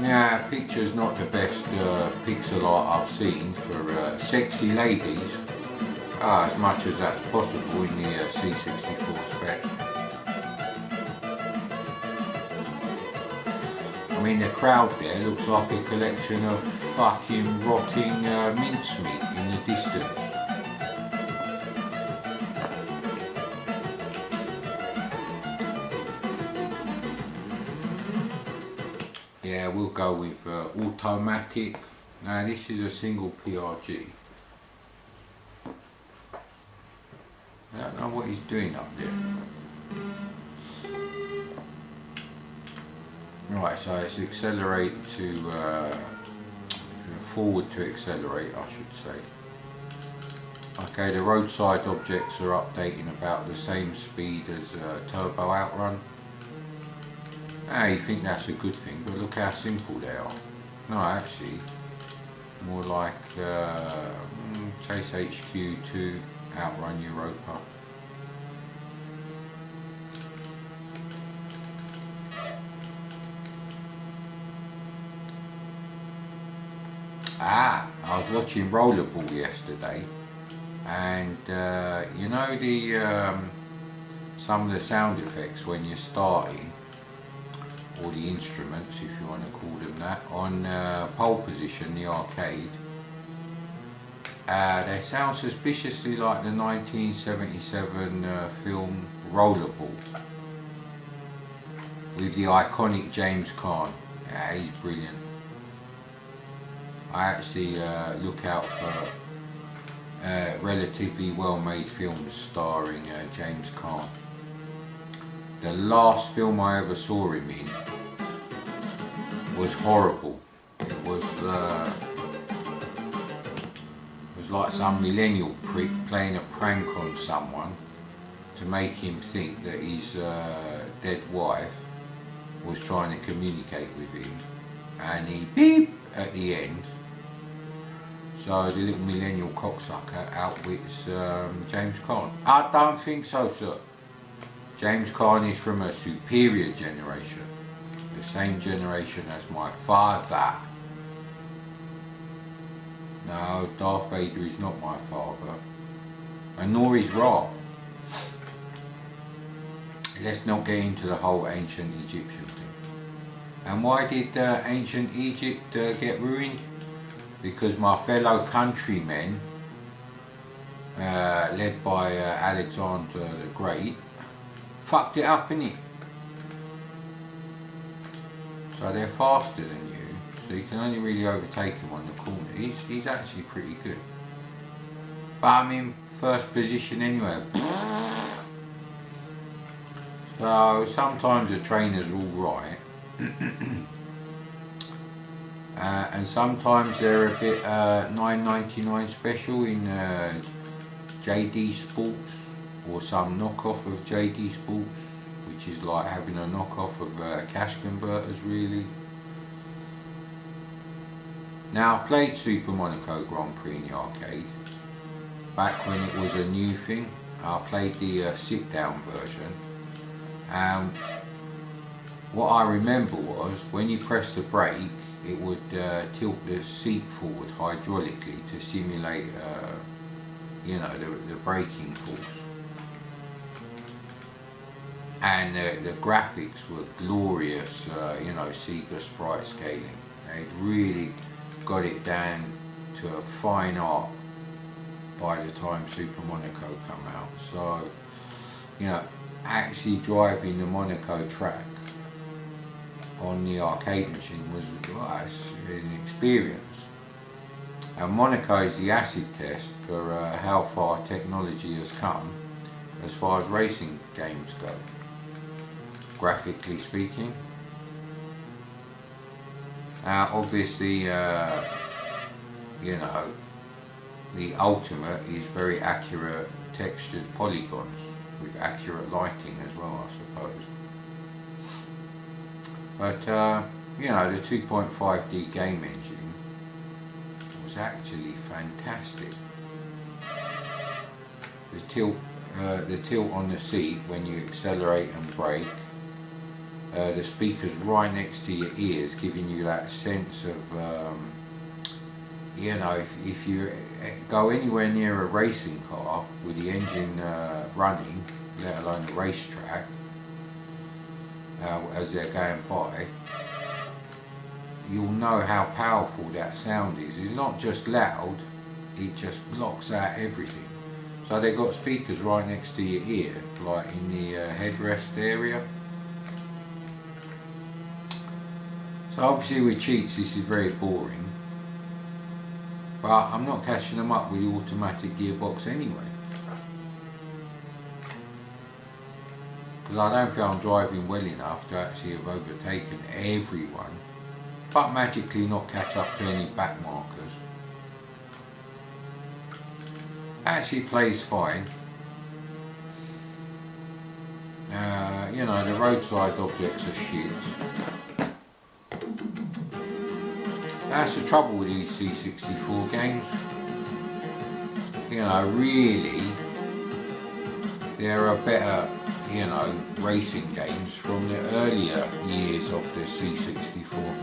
Now, picture's not the best pixel art I've seen for sexy ladies, as much as that's possible in the C64 spec. I mean, the crowd there looks like a collection of fucking rotting mincemeat in the distance. Yeah, we'll go with automatic. Now this is a single PRG. I don't know what he's doing up there. Right, so it's accelerate to forward to accelerate, I should say. Okay, the roadside objects are updating about the same speed as Turbo Outrun. Now you think that's a good thing, but look how simple they are. No, actually, more like Chase HQ to Outrun Europa. I was watching Rollerball yesterday, and you know the some of the sound effects when you're starting, or the instruments, if you want to call them that, on pole position, the arcade, they sound suspiciously like the 1977 film Rollerball with the iconic James Caan. Yeah, he's brilliant. I actually look out for relatively well-made films starring James Caan. The last film I ever saw him in was horrible. It was like some millennial prick playing a prank on someone to make him think that his dead wife was trying to communicate with him, and he beep at the end. So the little millennial cocksucker outwits James Caan. I don't think so, sir. James Caan is from a superior generation, the same generation as my father. No, Darth Vader is not my father, and nor is Ra. Let's not get into the whole ancient Egyptian thing. And why did ancient Egypt get ruined? Because my fellow countrymen, led by Alexander the Great, fucked it up, innit? So they're faster than you, so you can only really overtake him on the corner. He's actually pretty good. But I'm in first position anyway. So sometimes the trainer's alright. And sometimes they're a bit $9.99 special in JD Sports, or some knockoff of JD Sports, which is like having a knockoff of cash converters, really. Now, I've played Super Monaco Grand Prix in the arcade back when it was a new thing. I played the sit-down version. What I remember was when you press the brake, it would tilt the seat forward hydraulically to simulate, you know, the braking force. And the graphics were glorious, you know, Sega sprite scaling. They'd really got it down to a fine art by the time Super Monaco come out. So, you know, actually driving the Monaco track on the arcade machine was an experience. And Monaco is the acid test for how far technology has come as far as racing games go, graphically speaking. Obviously, you know, the ultimate is very accurate textured polygons with accurate lighting as well, I suppose. But, you know, the 2.5D game engine was actually fantastic. The tilt on the seat when you accelerate and brake the speakers right next to your ears, giving you that sense of, you know, if you go anywhere near a racing car with the engine running, let alone a racetrack, as they're going by, you'll know how powerful that sound is. It's not just loud, it just blocks out everything. So they've got speakers right next to your ear, like in the headrest area. So obviously with cheats this is very boring, but I'm not catching them up with the automatic gearbox anyway. Because I don't feel I'm driving well enough to actually have overtaken everyone, but magically not catch up to any back markers. Actually plays fine. You know, the roadside objects are shit. That's the trouble with these C64 games. You know, really, there are better, you know, racing games from the earlier years of the C64.